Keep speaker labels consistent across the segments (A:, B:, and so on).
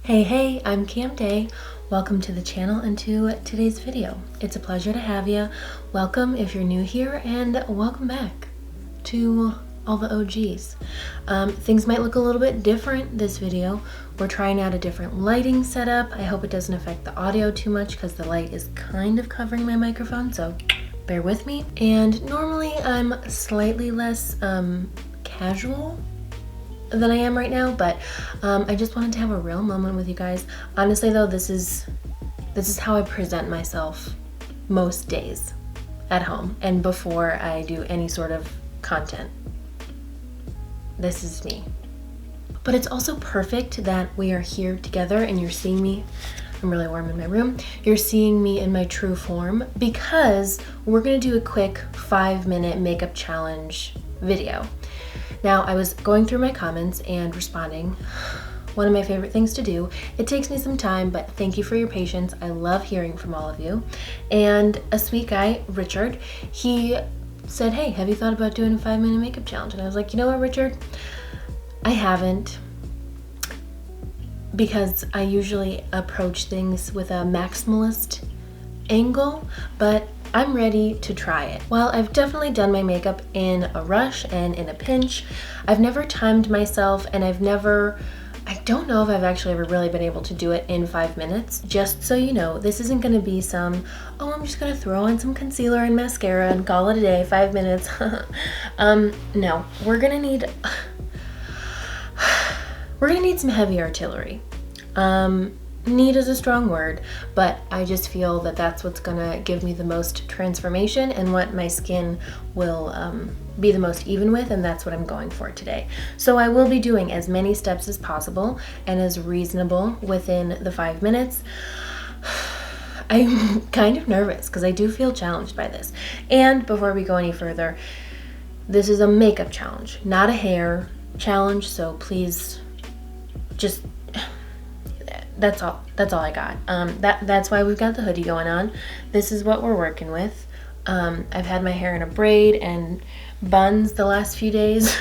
A: Hey, I'm Cam Day. Welcome to the channel and to today's video. It's a pleasure to have you. Welcome if you're new here, and welcome back to all the OGs. Things might look a little bit different this video. We're trying out a different lighting setup. I hope it doesn't affect the audio too much because the light is kind of covering my microphone, so bear with me. And normally I'm slightly less casual than I am right now, but I just wanted to have a real moment with you guys. Honestly though, this is how I present myself most days at home and before I do any sort of content. This is me. But it's also perfect that we are here together and you're seeing me. I'm really warm in my room. You're seeing me in my true form because we're gonna do a quick 5-minute makeup challenge video. Now, I was going through my comments and responding. One of my favorite things to do. It takes me some time, but thank you for your patience. I love hearing from all of you. And a sweet guy, Richard, he said, hey, have you thought about doing a 5-minute makeup challenge? And I was like, you know what, Richard? I haven't, because I usually approach things with a maximalist angle, but I'm ready to try it. While I've definitely done my makeup in a rush and in a pinch, I've never timed myself, and I don't know if I've actually ever really been able to do it in 5 minutes. Just so you know, this isn't gonna be some, oh, I'm just gonna throw on some concealer and mascara and call it a day, 5 minutes. No, we're gonna need some heavy artillery. Need is a strong word, but I just feel that that's what's gonna give me the most transformation and what my skin will be the most even with, and that's what I'm going for today. So I will be doing as many steps as possible and as reasonable within the 5 minutes. I'm kind of nervous because I do feel challenged by this. And before we go any further, this is a makeup challenge, not a hair challenge, so please just that's all I got. That's why we've got the hoodie going on. This is what we're working with. I've had my hair in a braid and buns the last few days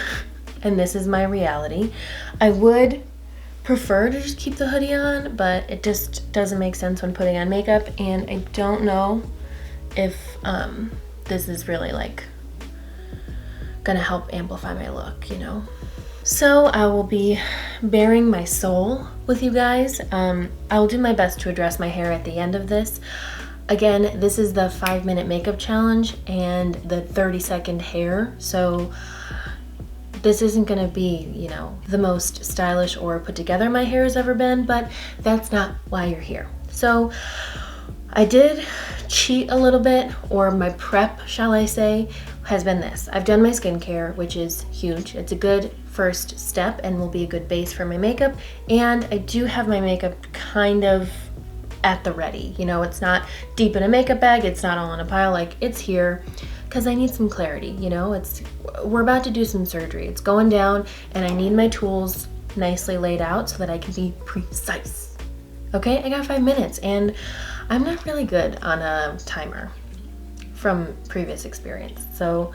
A: and this is my reality. I would prefer to just keep the hoodie on, but it just doesn't make sense when putting on makeup, and I don't know if this is really like gonna help amplify my look, you know? So I will be bearing my soul with you guys. I will do my best to address my hair at the end of this. Again, this is the 5-minute makeup challenge and the 30-second hair. So this isn't gonna be, you know, the most stylish or put together my hair has ever been, but that's not why you're here. So I did cheat a little bit, or my prep, shall I say, has been this. I've done my skincare, which is huge. It's a good first step and will be a good base for my makeup. And I do have my makeup kind of at the ready. You know, it's not deep in a makeup bag. It's not all in a pile. Like, it's here because I need some clarity. You know, we're about to do some surgery. It's going down and I need my tools nicely laid out so that I can be precise. Okay, I got 5 minutes and I'm not really good on a timer from previous experience. So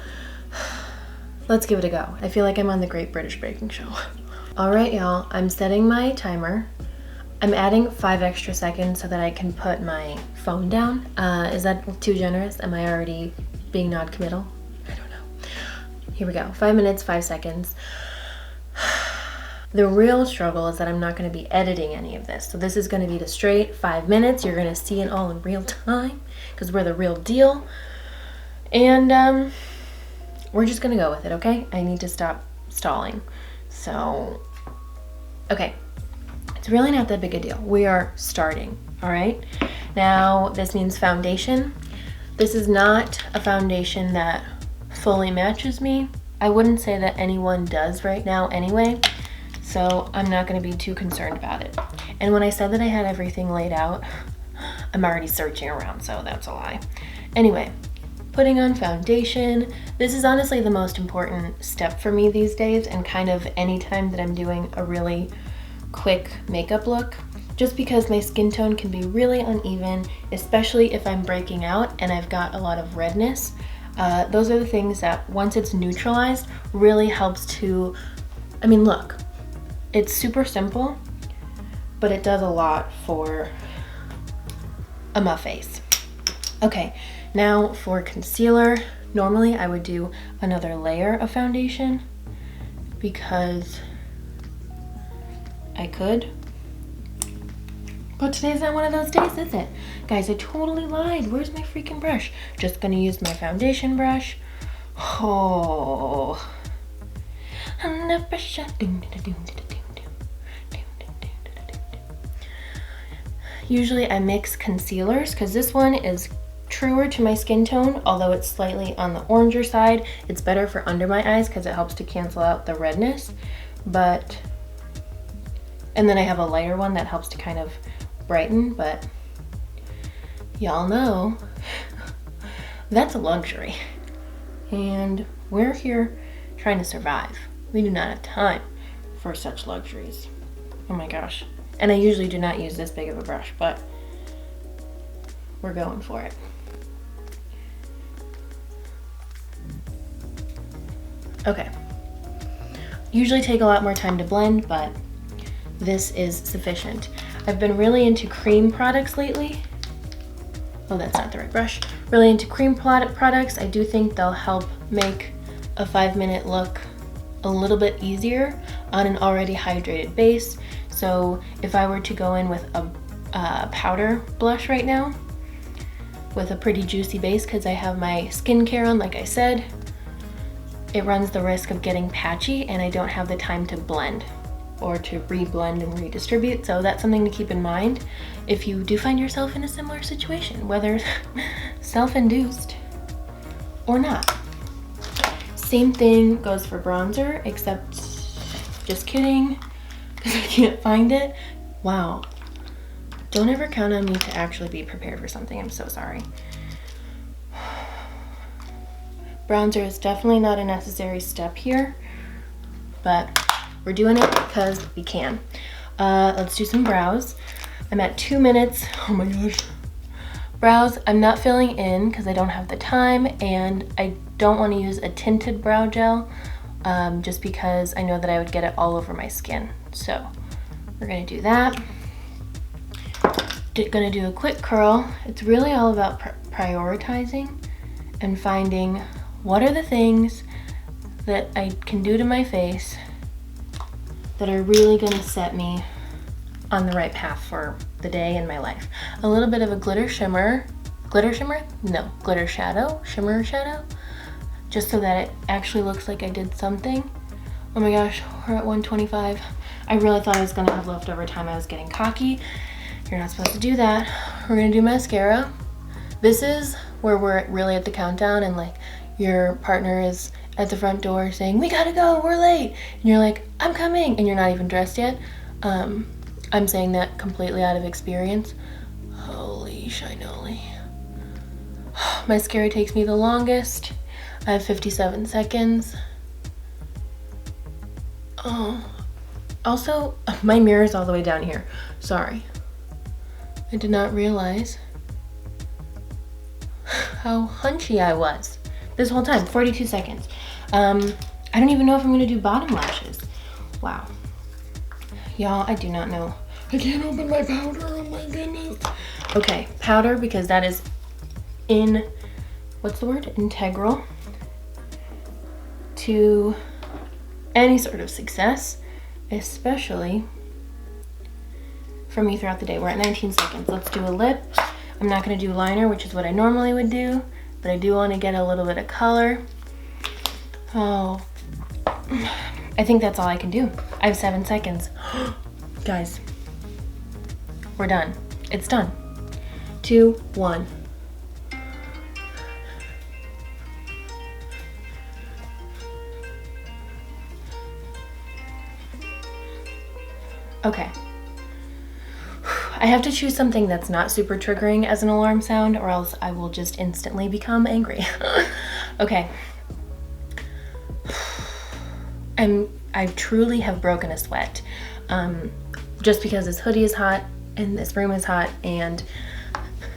A: let's give it a go. I feel like I'm on the Great British Baking Show. All right, y'all, I'm setting my timer. I'm adding 5 extra seconds so that I can put my phone down. Is that too generous? Am I already being non-committal? I don't know. Here we go, 5 minutes, 5 seconds. The real struggle is that I'm not gonna be editing any of this. So this is gonna be the straight 5 minutes. You're gonna see it all in real time because we're the real deal. And we're just gonna go with it, okay? I need to stop stalling. So, okay, it's really not that big a deal. We are starting, all right? Now, this means foundation. This is not a foundation that fully matches me. I wouldn't say that anyone does right now anyway, so I'm not gonna be too concerned about it. And when I said that I had everything laid out, I'm already searching around, so that's a lie. Anyway, putting on foundation. This is honestly the most important step for me these days, and kind of any time that I'm doing a really quick makeup look, just because my skin tone can be really uneven, especially if I'm breaking out and I've got a lot of redness. Those are the things that once it's neutralized really helps to, I mean, look, it's super simple, but it does a lot for my face. Okay, now for concealer. Normally I would do another layer of foundation because I could, but today's not one of those days, is it? Guys, I totally lied. Where's my freaking brush? Just gonna use my foundation brush. Oh. Under pressure. Usually I mix concealers because this one is truer to my skin tone, although it's slightly on the oranger side. It's better for under my eyes because it helps to cancel out the redness. And then I have a lighter one that helps to kind of brighten, but y'all know that's a luxury. And we're here trying to survive. We do not have time for such luxuries. Oh my gosh. And I usually do not use this big of a brush, but we're going for it. Okay. Usually take a lot more time to blend, but this is sufficient. I've been really into cream products lately. Oh, that's not the right brush. Really into cream products. I do think they'll help make a 5-minute look a little bit easier on an already hydrated base. So if I were to go in with a powder blush right now with a pretty juicy base, because I have my skincare on, like I said, it runs the risk of getting patchy and I don't have the time to blend or to re-blend and redistribute. So that's something to keep in mind if you do find yourself in a similar situation, whether self-induced or not. Same thing goes for bronzer, except just kidding, because I can't find it. Wow. Don't ever count on me to actually be prepared for something. I'm so sorry. Bronzer is definitely not a necessary step here, but we're doing it because we can. Let's do some brows. I'm at 2 minutes. Oh my gosh. Brows, I'm not filling in because I don't have the time, and I don't want to use a tinted brow gel just because I know that I would get it all over my skin. So we're gonna do that. Gonna do a quick curl. It's really all about prioritizing and finding what are the things that I can do to my face that are really gonna set me on the right path for the day and my life. A little bit of a glitter shadow, shimmer shadow, just so that it actually looks like I did something. Oh my gosh, we're at 1:25. I really thought I was gonna have leftover time. I was getting cocky. You're not supposed to do that. We're gonna do mascara. This is where we're really at the countdown and like your partner is at the front door saying, "We gotta go, we're late." And you're like, "I'm coming," and you're not even dressed yet. I'm saying that completely out of experience. Holy shinoly. Mascara takes me the longest. I have 57 seconds. Oh, also, my mirror is all the way down here. Sorry. I did not realize how hunchy I was this whole time. 42 seconds. I don't even know if I'm gonna do bottom lashes. Wow. Y'all, I do not know. I can't open my powder, oh my goodness. Okay, powder, because that is what's the word? Integral to any sort of success, especially for me throughout the day. We're at 19 seconds. Let's do a lip. I'm not gonna do liner, which is what I normally would do, but I do wanna get a little bit of color. Oh, I think that's all I can do. I have 7 seconds. Guys, we're done. It's done. 2, 1. Okay. I have to choose something that's not super triggering as an alarm sound, or else I will just instantly become angry. Okay. I truly have broken a sweat. Just because this hoodie is hot and this room is hot and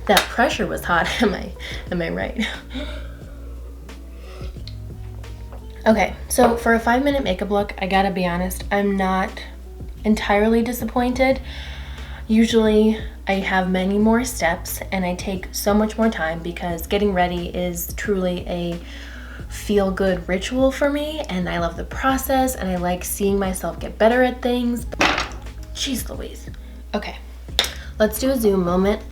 A: that pressure was hot. Am I right? Okay, so for a 5-minute makeup look, I gotta be honest, I'm not entirely disappointed. Usually I have many more steps and I take so much more time because getting ready is truly a feel-good ritual for me, and I love the process and I like seeing myself get better at things. Jeez Louise. Okay, let's do a Zoom moment.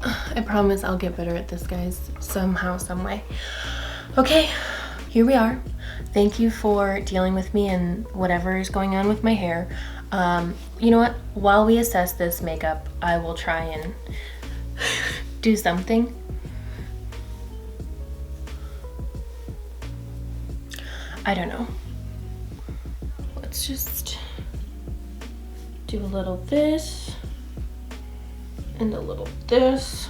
A: I promise I'll get better at this, guys, somehow, some way. Okay, here we are. Thank you for dealing with me and whatever is going on with my hair. You know what? While we assess this makeup, I will try and do something. I don't know. Let's just do a little this and a little this.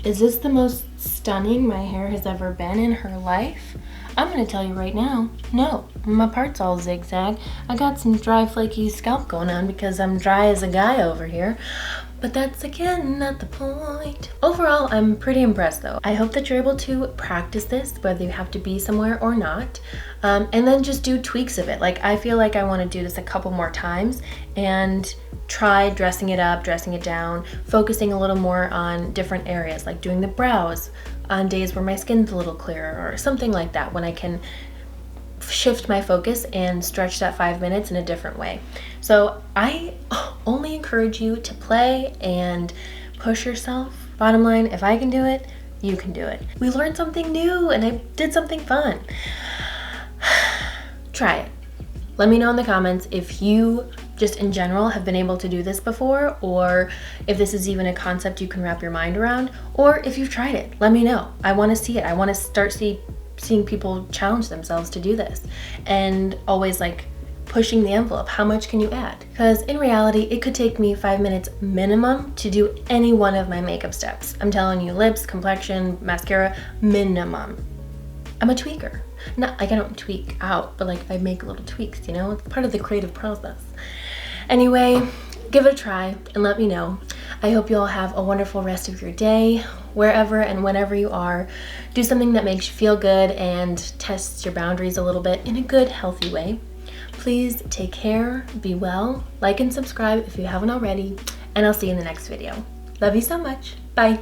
A: Is this the most stunning my hair has ever been in her life? I'm gonna tell you right now, no. My part's all zigzag. I got some dry, flaky scalp going on because I'm dry as a guy over here. But that's, again, not the point. Overall, I'm pretty impressed though. I hope that you're able to practice this, whether you have to be somewhere or not, and then just do tweaks of it. Like, I feel like I want to do this a couple more times and try dressing it up, dressing it down, focusing a little more on different areas, like doing the brows on days where my skin's a little clearer or something like that, when I can shift my focus and stretch that 5 minutes in a different way. So I only encourage you to play and push yourself. Bottom line, if I can do it, you can do it. We learned something new and I did something fun. Try it. Let me know in the comments if you just in general have been able to do this before, or if this is even a concept you can wrap your mind around, or if you've tried it. Let me know. I want to see it. I want to start seeing people challenge themselves to do this, and always like pushing the envelope. How much can you add? Because in reality, it could take me 5 minutes minimum to do any one of my makeup steps. I'm telling you, lips, complexion, mascara, minimum. I'm a tweaker. Not like I don't tweak out, but like I make little tweaks, you know? It's part of the creative process. Anyway, give it a try and let me know. I hope you all have a wonderful rest of your day, wherever and whenever you are. Do something that makes you feel good and tests your boundaries a little bit in a good, healthy way. Please take care, be well, like and subscribe if you haven't already, and I'll see you in the next video. Love you so much. Bye.